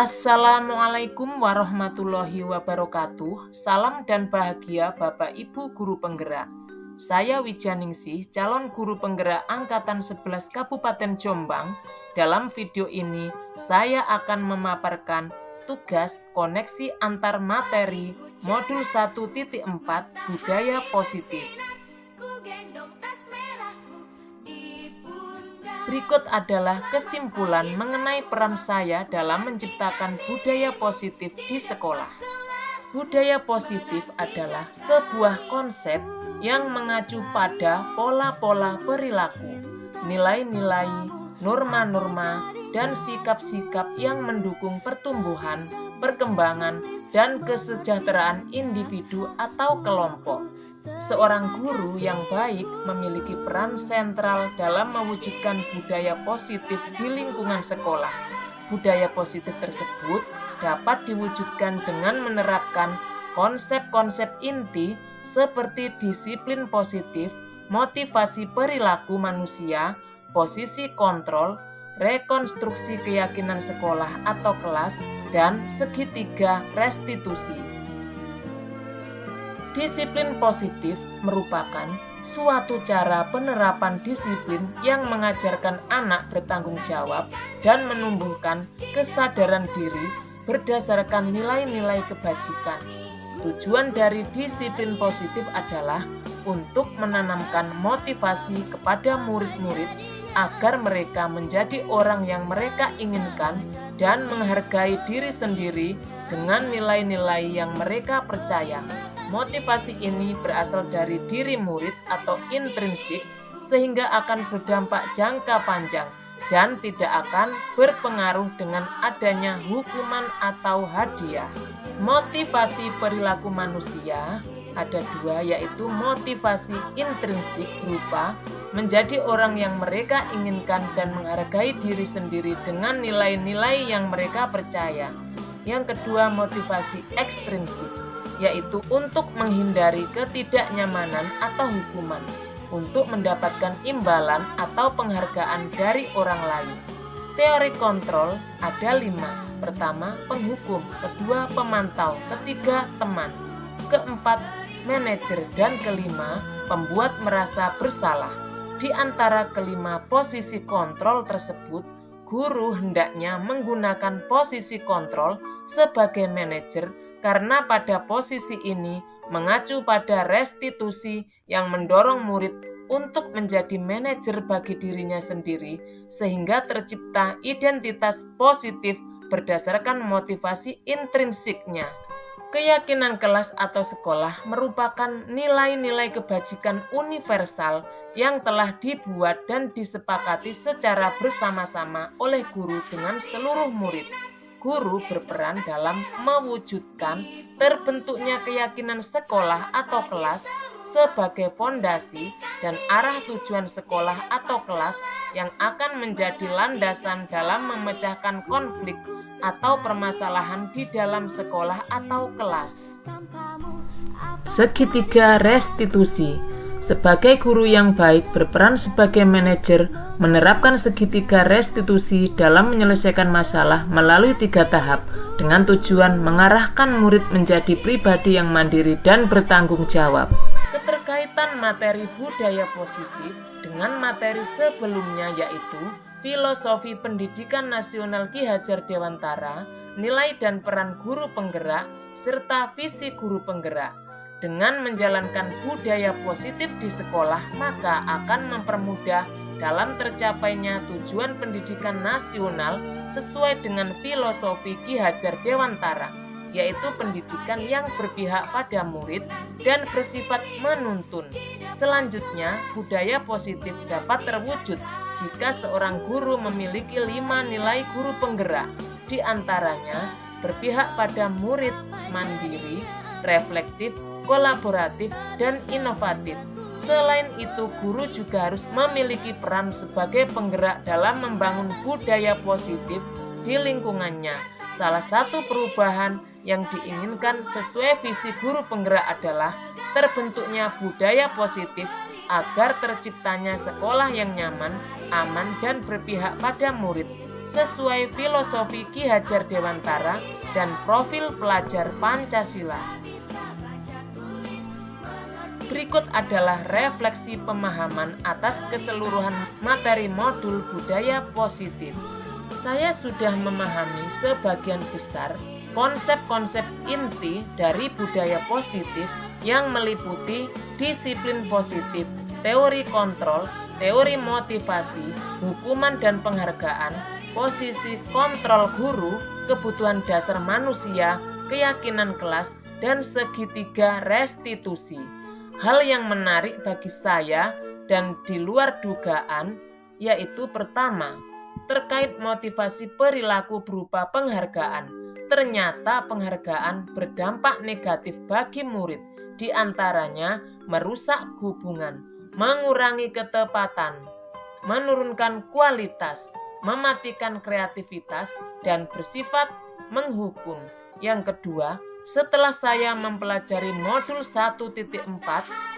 Assalamualaikum warahmatullahi wabarakatuh. Salam dan bahagia Bapak Ibu Guru Penggerak. Saya Wijaningsih, calon guru penggerak Angkatan 11 Kabupaten Jombang. Dalam video ini, saya akan memaparkan tugas koneksi antar materi modul 1.4 Budaya Positif. Berikut adalah kesimpulan mengenai peran saya dalam menciptakan budaya positif di sekolah. Budaya positif adalah sebuah konsep yang mengacu pada pola-pola perilaku, nilai-nilai, norma-norma, dan sikap-sikap yang mendukung pertumbuhan, perkembangan, dan kesejahteraan individu atau kelompok. Seorang guru yang baik memiliki peran sentral dalam mewujudkan budaya positif di lingkungan sekolah. Budaya positif tersebut dapat diwujudkan dengan menerapkan konsep-konsep inti seperti disiplin positif, motivasi perilaku manusia, posisi kontrol, rekonstruksi keyakinan sekolah atau kelas, dan segitiga restitusi. Disiplin positif merupakan suatu cara penerapan disiplin yang mengajarkan anak bertanggung jawab dan menumbuhkan kesadaran diri berdasarkan nilai-nilai kebajikan. Tujuan dari disiplin positif adalah untuk menanamkan motivasi kepada murid-murid agar mereka menjadi orang yang mereka inginkan dan menghargai diri sendiri dengan nilai-nilai yang mereka percaya. Motivasi ini berasal dari diri murid atau intrinsik sehingga akan berdampak jangka panjang dan tidak akan berpengaruh dengan adanya hukuman atau hadiah. Motivasi perilaku manusia ada dua, yaitu motivasi intrinsik berupa menjadi orang yang mereka inginkan dan menghargai diri sendiri dengan nilai-nilai yang mereka percaya. Yang kedua, motivasi ekstrinsik, yaitu untuk menghindari ketidaknyamanan atau hukuman, untuk mendapatkan imbalan atau penghargaan dari orang lain. Teori kontrol ada 5. Pertama, penghukum. Kedua, pemantau. Ketiga, teman. Keempat, manajer. Dan kelima, pembuat merasa bersalah. Di antara kelima posisi kontrol tersebut, guru hendaknya menggunakan posisi kontrol sebagai manajer karena pada posisi ini mengacu pada restitusi yang mendorong murid untuk menjadi manajer bagi dirinya sendiri sehingga tercipta identitas positif berdasarkan motivasi intrinsiknya. Keyakinan kelas atau sekolah merupakan nilai-nilai kebajikan universal yang telah dibuat dan disepakati secara bersama-sama oleh guru dengan seluruh murid. Guru berperan dalam mewujudkan terbentuknya keyakinan sekolah atau kelas sebagai fondasi dan arah tujuan sekolah atau kelas yang akan menjadi landasan dalam memecahkan konflik atau permasalahan di dalam sekolah atau kelas. Segitiga restitusi. Sebagai guru yang baik berperan sebagai manajer menerapkan segitiga restitusi dalam menyelesaikan masalah melalui 3 tahap dengan tujuan mengarahkan murid menjadi pribadi yang mandiri dan bertanggung jawab. Keterkaitan materi budaya positif dengan materi sebelumnya yaitu Filosofi Pendidikan Nasional Ki Hajar Dewantara, Nilai dan Peran Guru Penggerak, serta Visi Guru Penggerak. Dengan menjalankan budaya positif di sekolah, maka akan mempermudah dalam tercapainya tujuan pendidikan nasional sesuai dengan filosofi Ki Hajar Dewantara, yaitu pendidikan yang berpihak pada murid dan bersifat menuntun. Selanjutnya, budaya positif dapat terwujud jika seorang guru memiliki 5 nilai guru penggerak, di antaranya berpihak pada murid, mandiri, reflektif, kolaboratif, dan inovatif. Selain itu, guru juga harus memiliki peran sebagai penggerak dalam membangun budaya positif di lingkungannya. Salah satu perubahan yang diinginkan sesuai visi guru penggerak adalah terbentuknya budaya positif agar terciptanya sekolah yang nyaman, aman, dan berpihak pada murid. sesuai filosofi Ki Hajar Dewantara dan profil pelajar Pancasila. Berikut adalah refleksi pemahaman atas keseluruhan materi modul budaya positif. Saya sudah memahami sebagian besar konsep-konsep inti dari budaya positif yang meliputi disiplin positif, teori kontrol, teori motivasi, hukuman dan penghargaan, posisi kontrol guru, kebutuhan dasar manusia, keyakinan kelas, dan segitiga restitusi. Hal yang menarik bagi saya dan di luar dugaan yaitu pertama, terkait motivasi perilaku berupa penghargaan. Ternyata penghargaan berdampak negatif bagi murid, di antaranya merusak hubungan, mengurangi ketepatan, menurunkan kualitas, mematikan kreativitas, dan bersifat menghukum. Yang kedua, setelah saya mempelajari modul 1.4,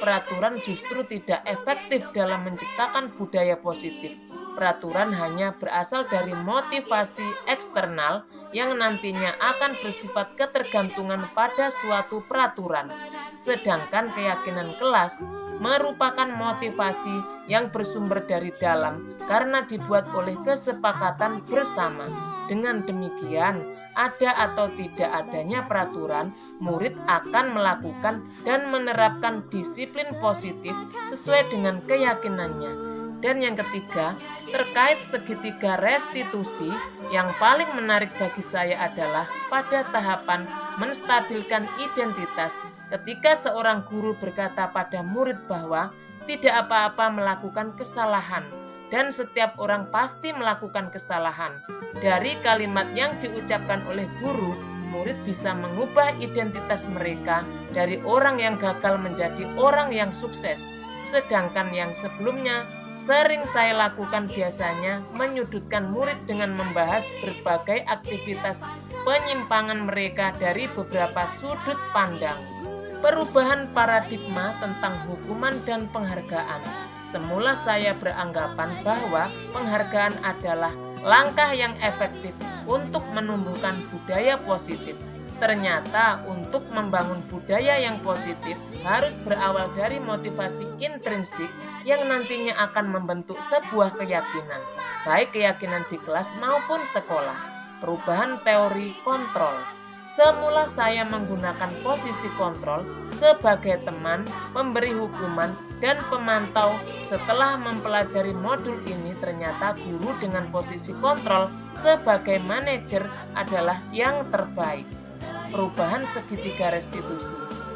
peraturan justru tidak efektif dalam menciptakan budaya positif. Peraturan hanya berasal dari motivasi eksternal yang nantinya akan bersifat ketergantungan pada suatu peraturan. Sedangkan keyakinan kelas merupakan motivasi yang bersumber dari dalam karena dibuat oleh kesepakatan bersama. Dengan demikian, ada atau tidak adanya peraturan, murid akan melakukan dan menerapkan disiplin positif sesuai dengan keyakinannya. Dan yang ketiga, terkait segitiga restitusi, yang paling menarik bagi saya adalah pada tahapan menstabilkan identitas. Ketika seorang guru berkata pada murid bahwa tidak apa-apa melakukan kesalahan, dan setiap orang pasti melakukan kesalahan. Dari kalimat yang diucapkan oleh guru, murid bisa mengubah identitas mereka dari orang yang gagal menjadi orang yang sukses. Sedangkan yang sebelumnya sering saya lakukan biasanya menyudutkan murid dengan membahas berbagai aktivitas penyimpangan mereka dari beberapa sudut pandang. Perubahan paradigma tentang hukuman dan penghargaan. Semula saya beranggapan bahwa penghargaan adalah langkah yang efektif untuk menumbuhkan budaya positif. Ternyata untuk membangun budaya yang positif harus berawal dari motivasi intrinsik yang nantinya akan membentuk sebuah keyakinan, baik keyakinan di kelas maupun sekolah. Perubahan teori kontrol. Semula saya menggunakan posisi kontrol sebagai teman, pemberi hukuman, dan pemantau. Setelah mempelajari modul ini, ternyata guru dengan posisi kontrol sebagai manajer adalah yang terbaik. Perubahan segitiga restitusi.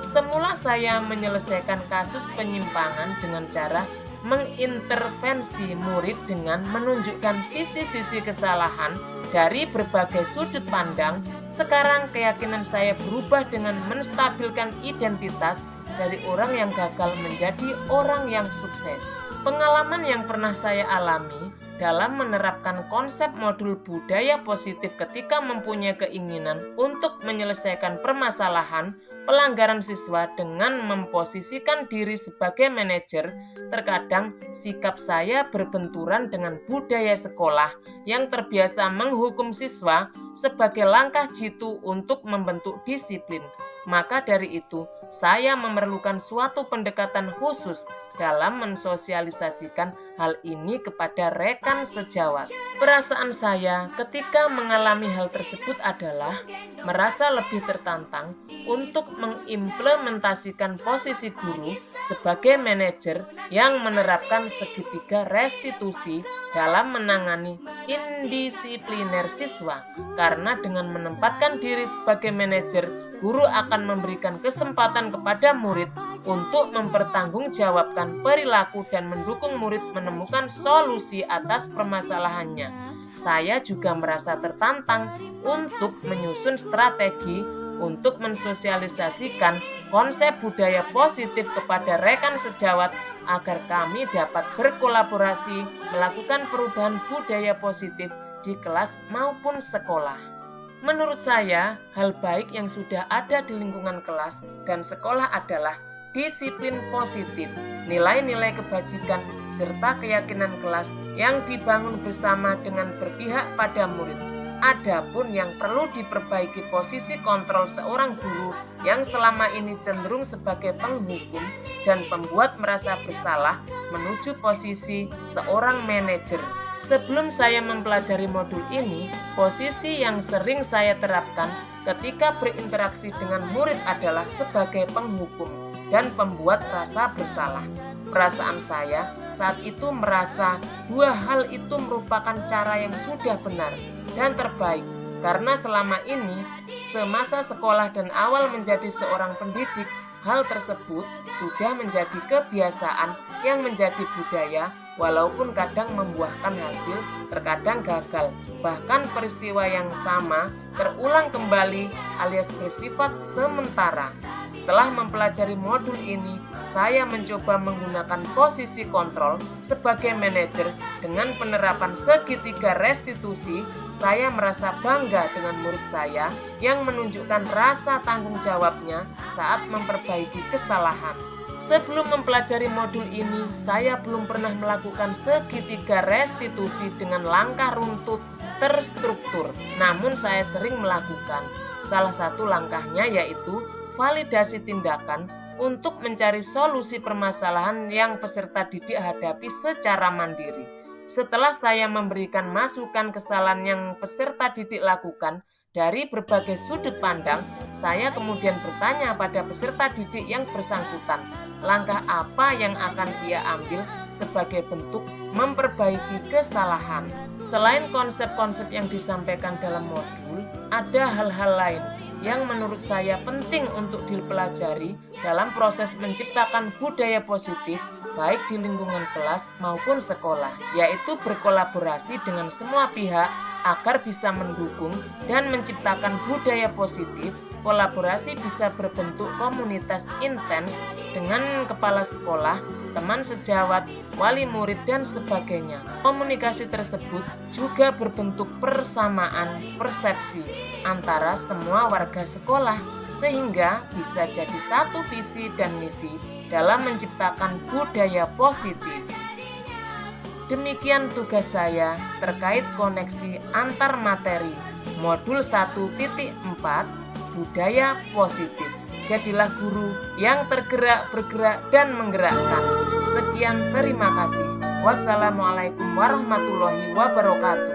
Semula saya menyelesaikan kasus penyimpangan dengan cara mengintervensi murid dengan menunjukkan sisi-sisi kesalahan dari berbagai sudut pandang. Sekarang keyakinan saya berubah dengan menstabilkan identitas dari orang yang gagal menjadi orang yang sukses. Pengalaman yang pernah saya alami dalam menerapkan konsep modul budaya positif ketika mempunyai keinginan untuk menyelesaikan permasalahan pelanggaran siswa dengan memposisikan diri sebagai manajer, terkadang sikap saya berbenturan dengan budaya sekolah yang terbiasa menghukum siswa sebagai langkah jitu untuk membentuk disiplin. Maka dari itu, saya memerlukan suatu pendekatan khusus dalam mensosialisasikan hal ini kepada rekan sejawat. Perasaan saya ketika mengalami hal tersebut adalah merasa lebih tertantang untuk mengimplementasikan posisi guru sebagai manajer yang menerapkan segitiga restitusi dalam menangani indisipliner siswa. Karena dengan menempatkan diri sebagai manajer, guru akan memberikan kesempatan kepada murid untuk mempertanggungjawabkan perilaku dan mendukung murid menemukan solusi atas permasalahannya. Saya juga merasa tertantang untuk menyusun strategi untuk mensosialisasikan konsep budaya positif kepada rekan sejawat agar kami dapat berkolaborasi melakukan perubahan budaya positif di kelas maupun sekolah. Menurut saya, hal baik yang sudah ada di lingkungan kelas dan sekolah adalah disiplin positif, nilai-nilai kebajikan, beserta keyakinan kelas yang dibangun bersama dengan berpihak pada murid. Adapun yang perlu diperbaiki posisi kontrol seorang guru yang selama ini cenderung sebagai penghukum dan pembuat merasa bersalah menuju posisi seorang manajer. Sebelum saya mempelajari modul ini, posisi yang sering saya terapkan ketika berinteraksi dengan murid adalah sebagai penghukum dan pembuat rasa bersalah. Perasaan saya saat itu merasa dua hal itu merupakan cara yang sudah benar dan terbaik, karena selama ini semasa sekolah dan awal menjadi seorang pendidik, hal tersebut sudah menjadi kebiasaan yang menjadi budaya, walaupun kadang membuahkan hasil, terkadang gagal. Bahkan peristiwa yang sama terulang kembali alias bersifat sementara. Setelah mempelajari modul ini, saya mencoba menggunakan posisi kontrol sebagai manajer dengan penerapan segitiga restitusi. Saya merasa bangga dengan murid saya yang menunjukkan rasa tanggung jawabnya saat memperbaiki kesalahan. Sebelum mempelajari modul ini, saya belum pernah melakukan segitiga restitusi dengan langkah runtut terstruktur. Namun saya sering melakukan. Salah satu langkahnya yaitu validasi tindakan untuk mencari solusi permasalahan yang peserta didik hadapi secara mandiri. Setelah saya memberikan masukan kesalahan yang peserta didik lakukan dari berbagai sudut pandang, saya kemudian bertanya pada peserta didik yang bersangkutan, langkah apa yang akan dia ambil sebagai bentuk memperbaiki kesalahan. Selain konsep-konsep yang disampaikan dalam modul, ada hal-hal lain yang menurut saya penting untuk dipelajari dalam proses menciptakan budaya positif baik di lingkungan kelas maupun sekolah, yaitu berkolaborasi dengan semua pihak agar bisa mendukung dan menciptakan budaya positif. Kolaborasi bisa berbentuk komunitas intens dengan kepala sekolah, teman sejawat, wali murid, dan sebagainya. Komunikasi tersebut juga berbentuk persamaan persepsi antara semua warga sekolah, sehingga bisa jadi satu visi dan misi dalam menciptakan budaya positif. Demikian tugas saya terkait koneksi antar materi modul 1.4 budaya positif. Jadilah guru yang tergerak, bergerak, dan menggerakkan. Sekian, terima kasih. Wassalamualaikum warahmatullahi wabarakatuh.